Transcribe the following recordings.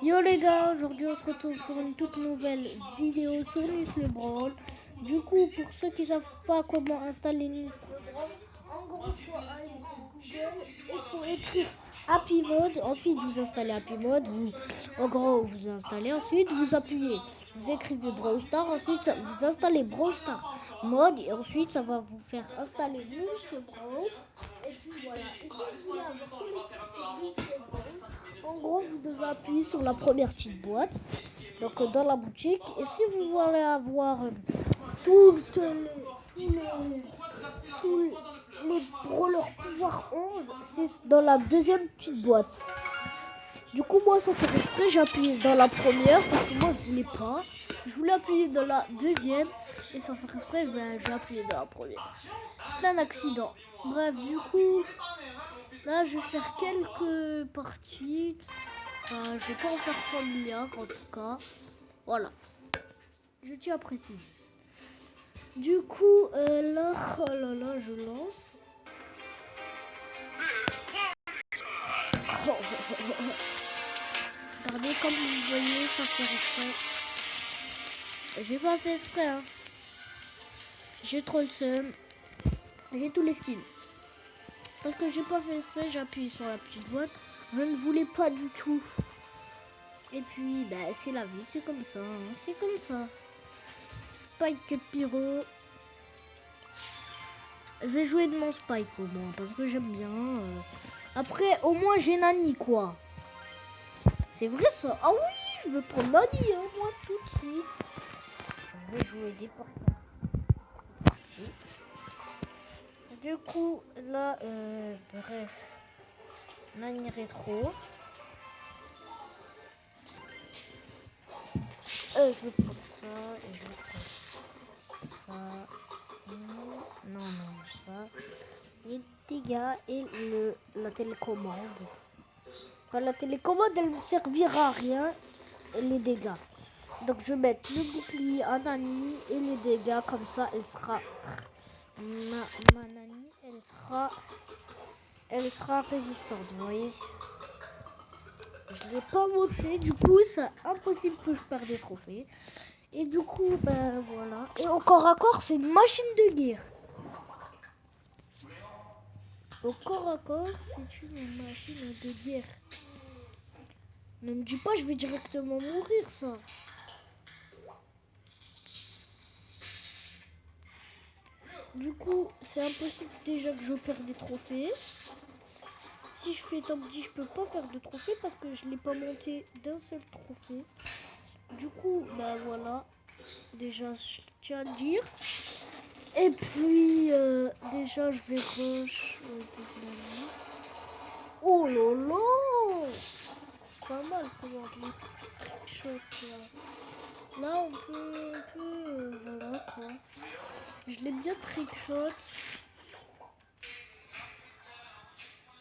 Yo les gars, aujourd'hui on se retrouve pour une toute nouvelle vidéo sur Nus le Brawl. Du coup, pour ceux qui savent pas comment installer Nus le Brawl, en gros il faut aller sur Google, il faut écrire Happy Mode, ensuite vous installez Happy Mode, en gros vous installez, ensuite vous appuyez, vous écrivez Brawl Stars, ensuite vous installez Brawl Stars Mode et ensuite ça va vous faire installer Nus le Brawl. Et puis voilà, et si vous voulez avoir tous les Nus le Brawl, en gros, vous devez appuyer sur la première petite boîte, donc dans la boutique. Et si vous voulez avoir toutes tous les brawlers pouvoir 11, c'est dans la deuxième petite boîte. Du coup, moi, sans faire exprès, j'ai appuyé dans la première parce que moi, je voulais pas. Je voulais appuyer dans la deuxième et sans faire exprès, j'ai appuyé dans la première. C'est un accident. Bref, du coup, là, je vais faire quelques parties. Je vais pas en faire 100 milliards en tout cas. Voilà. Je tiens à préciser. Du coup, là, oh là là, je lance. Regardez comme vous voyez, ça fait exprès. J'ai pas fait exprès, hein. J'ai trop le seum. J'ai tous les skins. Parce que j'ai pas fait exprès, j'ai appuyé sur la petite boîte. Je ne voulais pas du tout. Et puis, bah, c'est la vie, c'est comme ça. Hein. C'est comme ça. Spike Pyro. Je vais jouer de mon Spike au moins parce que j'aime bien. Après, au moins j'ai Nani quoi. C'est vrai ça. Ah oui, je veux prendre Nani hein, moi tout de suite. Je vais jouer des parties. Du coup, là, bref. Nani rétro. Je vais prendre ça et je vais prendre ça. Non, ça. Les dégâts et la télécommande. Enfin, la télécommande, elle ne servira à rien, les dégâts. Donc, je vais mettre le bouclier à Nani et les dégâts, comme ça, elle sera... Ma Nani, elle sera résistante, vous voyez. Je ne l'ai pas monté, du coup, c'est impossible que je perde des trophées. Et du coup, ben voilà. Et encore à corps, c'est une machine de guerre. Au corps à corps, c'est une machine de guerre. Ne me dis pas, je vais directement mourir, ça. Du coup, c'est impossible déjà que je perde des trophées. Si je fais top 10, je peux pas perdre de trophées parce que je l'ai pas monté d'un seul trophée. Du coup, bah voilà. Déjà, je tiens à le dire. Et puis, déjà, je vais rush. Oh là là! C'est pas mal comment je les shot là. Là, on peut voilà quoi. Je l'ai bien trickshot.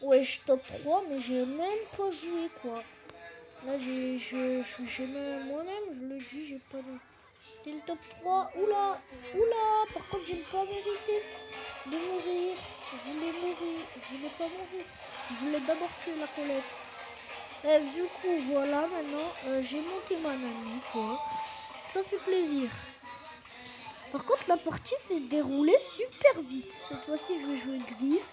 Ouais, je top 3, mais j'ai même pas joué quoi. Là, j'ai même moi-même, je le dis, j'ai pas de. C'était le top 3. Oula, par contre, j'ai pas mérité de mourir. Je voulais mourir, je voulais pas mourir. Je voulais d'abord tuer la Colette. Du coup, voilà, maintenant, j'ai monté ma Nani, quoi. Ça fait plaisir. Par contre, la partie s'est déroulée super vite. Cette fois-ci, je vais jouer Griff.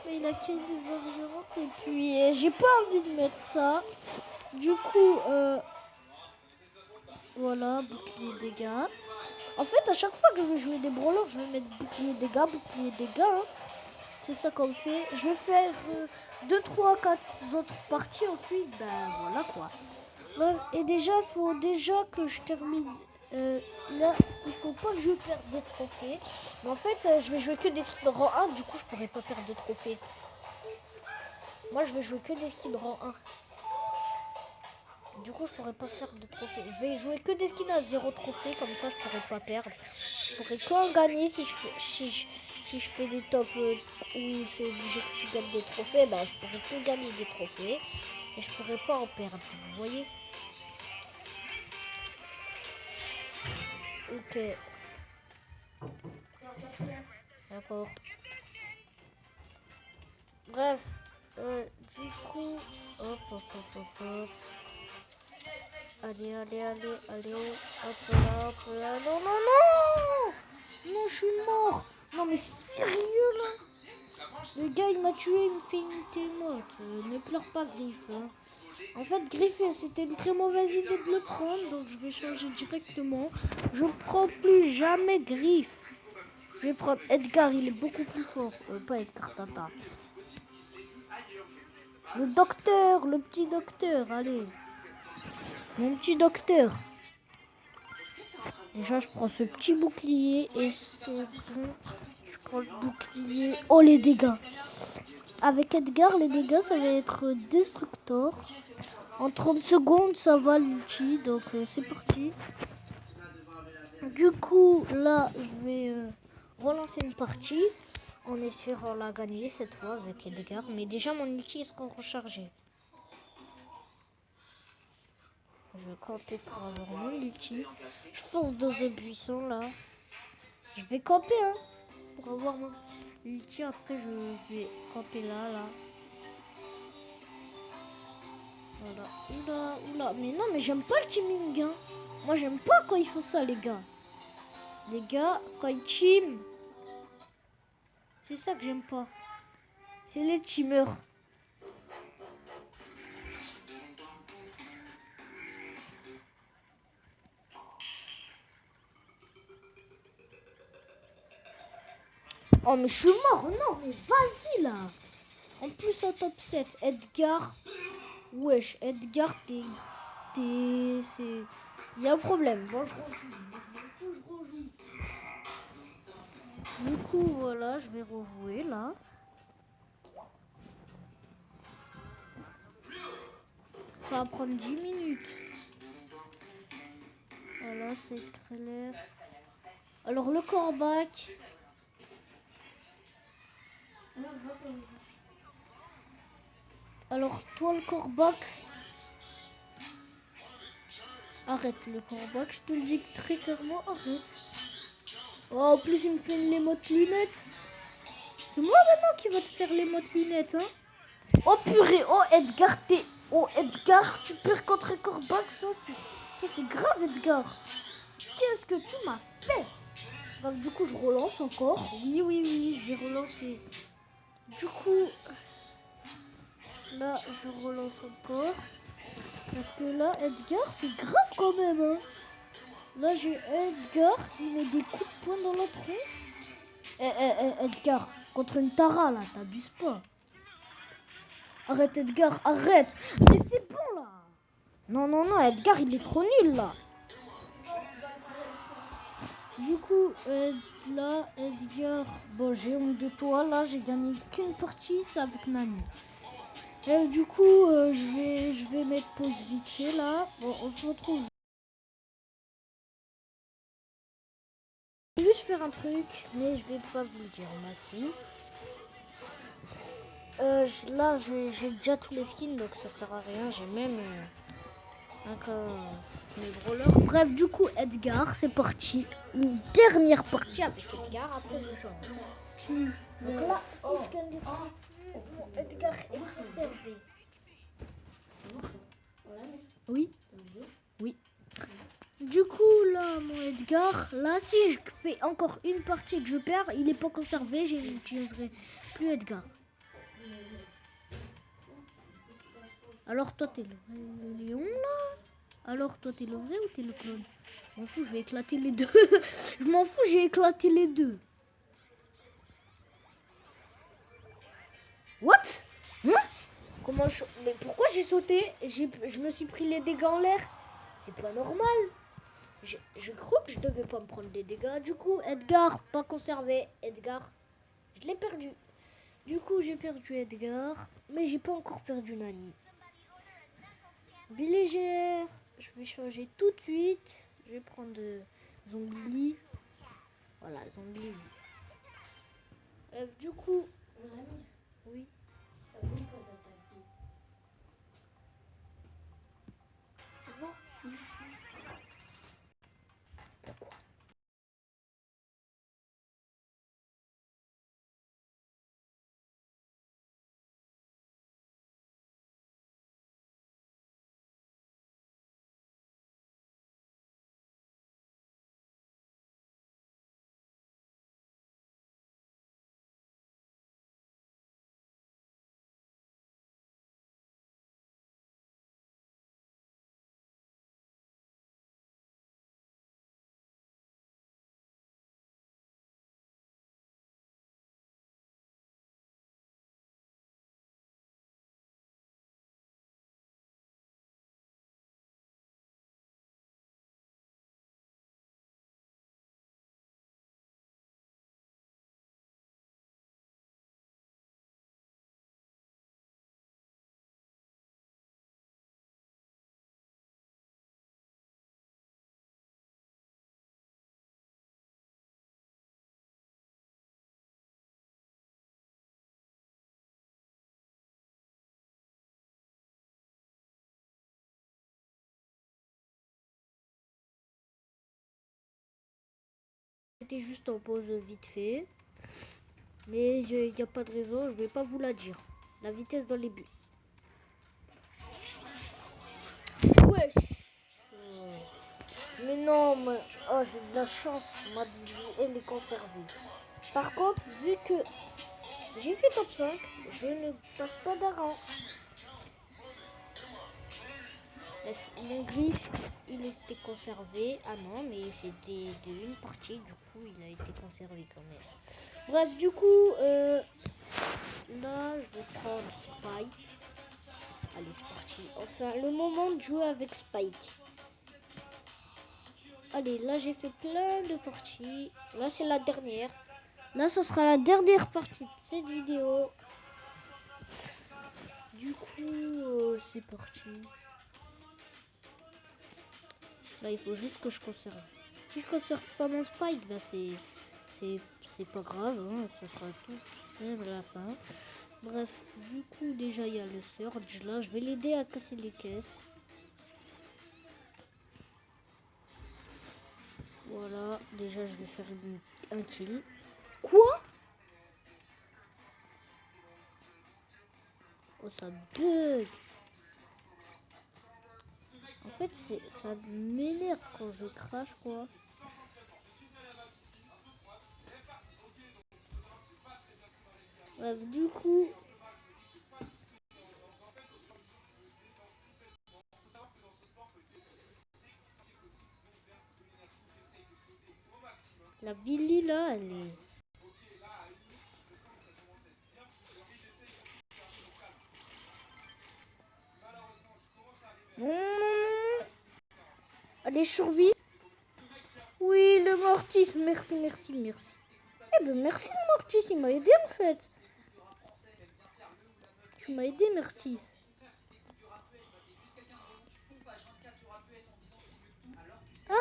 Mais il a qu'une variante et puis j'ai pas envie de mettre ça. Du coup, voilà, bouclier dégâts. En fait, à chaque fois que je vais jouer des brawlers, je vais mettre bouclier dégâts. Hein. C'est ça qu'on fait. Je vais faire 2, 3, 4 autres parties ensuite. Ben voilà quoi. Bref, et déjà, il faut déjà que je termine. Là, il faut pas que je perde des trophées. Mais en fait, je vais jouer que des skins rang 1. Du coup, je pourrais pas perdre de trophées. Moi, je vais jouer que des skins rang 1. Du coup, je pourrais pas faire de trophées. Je vais jouer que des skins à 0 trophée. Comme ça, je pourrais pas perdre. Je pourrais qu'en gagner si je fais des tops où c'est obligé que tu gagnes des trophées. Bah, je pourrais que gagner des trophées. Et je pourrais pas en perdre. Vous voyez? Ok. D'accord. Bref. Du coup, hop, hop, hop, hop, hop. Allez, allez, allez, allez. Hop là, hop là. Non, non, non! Non, je suis mort. Non, mais sérieux, là? Le gars, il m'a tué, il me fait une témote. Ne pleure pas, Griff. Hein. En fait, Griff, c'était une très mauvaise idée de le prendre, donc je vais changer directement. Je prends plus jamais Griff. Je vais prendre Edgar, il est beaucoup plus fort. Pas Edgar Tata. Le docteur, le petit docteur, allez. Mon petit docteur. Déjà, je prends ce petit bouclier et c'est bon. Je prends le bouclier. Oh, les dégâts. Avec Edgar, les dégâts, ça va être Destructor. En 30 secondes, ça va l'ulti. Donc, c'est parti. Du coup, là, je vais relancer une partie. En espérant la gagner cette fois avec Edgar. Mais déjà, mon ulti sera rechargé. Je vais camper pour avoir mon ulti. Je fonce dans un buisson, là. Je vais camper, hein. Pour avoir mon ulti, après je vais camper là. Voilà. Oula, oula. Mais non, mais j'aime pas le teaming, hein. Moi, j'aime pas quand ils font ça, les gars. Les gars, quand ils team, c'est ça que j'aime pas. C'est les teamers. Oh, mais je suis mort. Non, mais vas-y, là. En plus, au top 7, Edgar. Wesh, Edgar, c'est... Il y a un problème. Bon, je rejoue. Je rejoue. Du coup, voilà, je vais rejouer, là. Ça va prendre 10 minutes. Voilà, c'est clair. Alors, le corbac. Alors, toi, le corbac. Arrête le corbac, je te le dis très clairement, arrête. Oh, en plus, il me fait une l'émote lunettes. C'est moi maintenant qui va te faire l'émote lunettes, hein. Oh purée, oh Edgar, Oh Edgar, tu perds contre un corbac, ça c'est grave, Edgar. Qu'est-ce que tu m'as fait? Donc, du coup, je relance encore. Oui, je vais relancer. Du coup, là, je relance encore. Parce que là, Edgar, c'est grave quand même. Hein. Là, j'ai Edgar qui met des coups de poing dans la tronche. Edgar, contre une Tara, là, t'abuses pas. Arrête, Edgar, arrête. Mais c'est bon, là. Non, Edgar, il est trop nul, là. Du coup, là, Edgar, bon, j'ai honte de toi, là, j'ai gagné qu'une partie, c'est avec Nani. Et du coup, je vais mettre pause vite fait, là. Bon, on se retrouve. Je vais juste faire un truc, mais je vais pas vous le dire, ma fille. Là, j'ai déjà tous les skins, donc ça sert à rien. J'ai même mes brawlers. Bref, du coup, Edgar, c'est parti. Une dernière partie avec Edgar, après je change. Donc là, si je gagne des trucs, mon Edgar est préservé. Oui. Du coup, là, mon Edgar, là, si je fais encore une partie que je perds, il n'est pas conservé, je n'utiliserai plus Edgar. Alors, toi, t'es le lion, là? Alors, toi, t'es le vrai ou t'es le clone? Je m'en fous, je vais éclater les deux. Je m'en fous, j'ai éclaté les deux. What? Hein? Mais pourquoi j'ai sauté? Je me suis pris les dégâts en l'air. C'est pas normal. Je crois que je devais pas me prendre des dégâts. Du coup, Edgar, pas conservé. Edgar, je l'ai perdu. Du coup, j'ai perdu Edgar, mais j'ai pas encore perdu Nani. Villagère, je vais changer tout de suite. Je vais prendre Zombie. Voilà, Zombie. Du coup, oui. J'étais juste en pause vite fait. Mais il n'y a pas de raison, je vais pas vous la dire. La vitesse dans les buts. Wesh. Mais non, mais... Oh, j'ai de la chance, ma Billy, elle est conservée. Par contre, vu que j'ai fait top 5, je ne passe pas d'arrang. Bref, mon griffe, il était conservé. Ah non, mais c'était de une partie, du coup, il a été conservé quand même. Bref, du coup, là, je vais prendre Spike. Allez, c'est parti. Enfin, le moment de jouer avec Spike. Allez, là, j'ai fait plein de parties. Là, c'est la dernière. Là, ce sera la dernière partie de cette vidéo. Du coup, c'est parti. Là, il faut juste que je conserve. Si je conserve pas mon Spike, bah c'est pas grave. Hein, ça sera tout même à la fin. Bref, du coup, déjà, il y a le Surge. Là, je vais l'aider à casser les caisses. Voilà, déjà, je vais faire un kill. Quoi? Oh, ça bug. En fait, ça m'énerve quand je crache, quoi. Bref, du coup... La Billy, là, elle est... Allez, survie. Oui, le Mortis. Merci, merci, merci. Eh ben, merci le Mortis, il m'a aidé en fait. Tu m'as aidé, Mortis. Ah!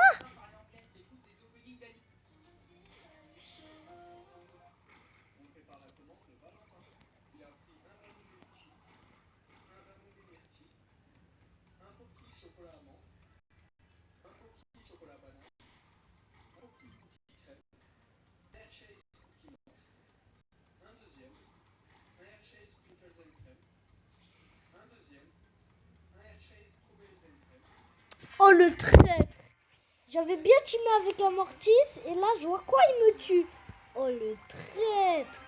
Oh, le traître. J'avais bien teamé avec un Mortis et là, je vois quoi, il me tue. Oh, le traître.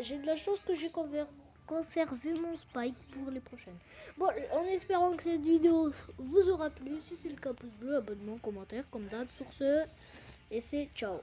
J'ai de la chance que j'ai conservé mon Spike pour les prochaines. Bon, en espérant que cette vidéo vous aura plu. Si c'est le cas, pouce bleu, abonnement, commentaire, comme d'hab. Sur ce, et c'est ciao.